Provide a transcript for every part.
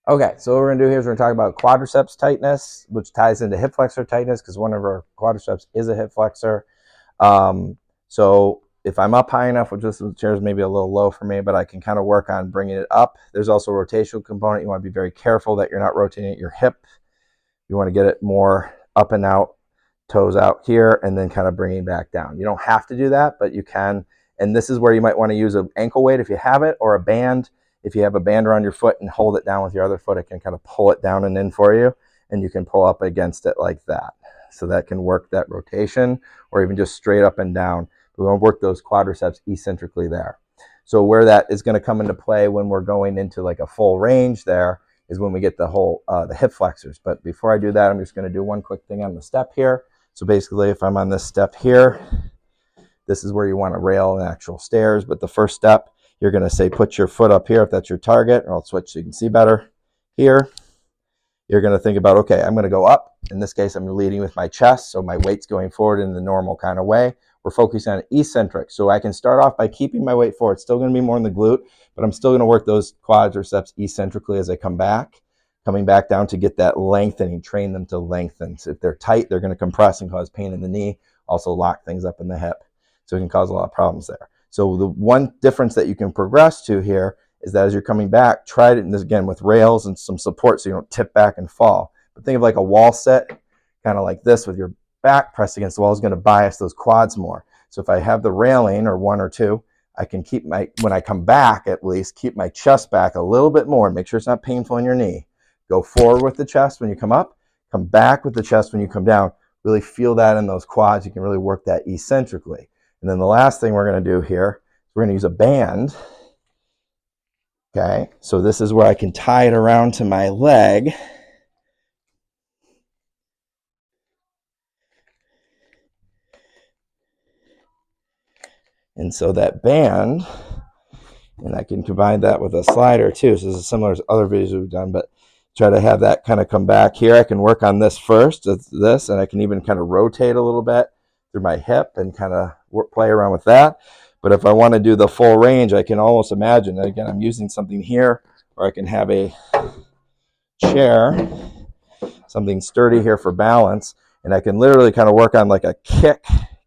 Okay, so what we're gonna do here is we're gonna talk about quadriceps tightness, which ties into hip flexor tightness because one of our quadriceps is a hip flexor. So if I'm up high enough, which this chair is maybe a little low for me, but I can kind of work on bringing it up. There's also a rotational component. You want to be very careful that you're not rotating at your hip. You want to get it more up and out, toes out here, and then kind of bringing back down. You don't have to do that, but you can. And this is where you might want to use an ankle weight if you have it, or a band. If you have a band around your foot and hold it down with your other foot, it can kind of pull it down and in for you, and you can pull up against it like that. So that can work that rotation, or even just straight up and down. We want to work those quadriceps eccentrically there. So where that is going to come into play when we're going into like a full range there is when we get the whole the hip flexors. But before I do that, I'm just going to do one quick thing on the step here. So basically, if I'm on this step here, this is where you want to rail an actual stairs. But the first step, you're going to say put your foot up here if that's your target, or I'll switch so you can see better here. You're going to think about, okay, I'm going to go up. In this case, I'm leading with my chest, so my weight's going forward in the normal kind of way. We're focusing on eccentric, so I can start off by keeping my weight forward. It's still going to be more in the glute, but I'm still going to work those quadriceps eccentrically as I come back, coming back down to get that lengthening, train them to lengthen. So if they're tight, they're going to compress and cause pain in the knee, also lock things up in the hip. So it can cause a lot of problems there. So the one difference that you can progress to here is that as you're coming back, try it, and this again with rails and some support so you don't tip back and fall. But think of like a wall set, kind of like this with your back pressed against the wall is going to bias those quads more. So if I have the railing or one or two, I can keep when I come back at least, keep my chest back a little bit more. Make sure it's not painful in your knee. Go forward with the chest when you come up, come back with the chest when you come down. Really feel that in those quads. You can really work that eccentrically. And then the last thing we're going to do here, we're going to use a band. Okay, so this is where I can tie it around to my leg. And so that band, and I can combine that with a slider too. So this is similar to other videos we've done, but try to have that kind of come back here. I can work on this first, this, and I can even kind of rotate a little bit through my hip and kind of play around with that. But if I want to do the full range, I can almost imagine that again, I'm using something here, or I can have a chair, something sturdy here for balance, and I can literally kind of work on like a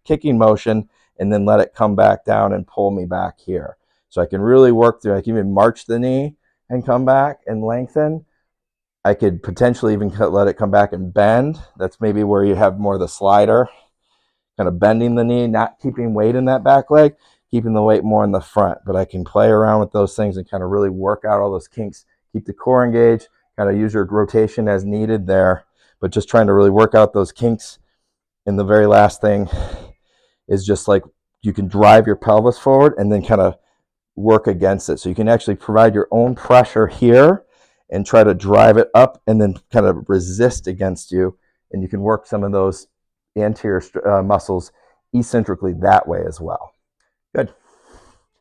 kicking motion, and then let it come back down and pull me back here. So I can really work through, I can even march the knee and come back and lengthen. I could potentially even let it come back and bend. That's maybe where you have more of the slider, kind of bending the knee, not keeping weight in that back leg, keeping the weight more in the front. But I can play around with those things and kind of really work out all those kinks, keep the core engaged, kind of use your rotation as needed there, but just trying to really work out those kinks. And the very last thing is just like you can drive your pelvis forward and then kind of work against it. So you can actually provide your own pressure here and try to drive it up and then kind of resist against you. And you can work some of those anterior muscles eccentrically that way as well. Good.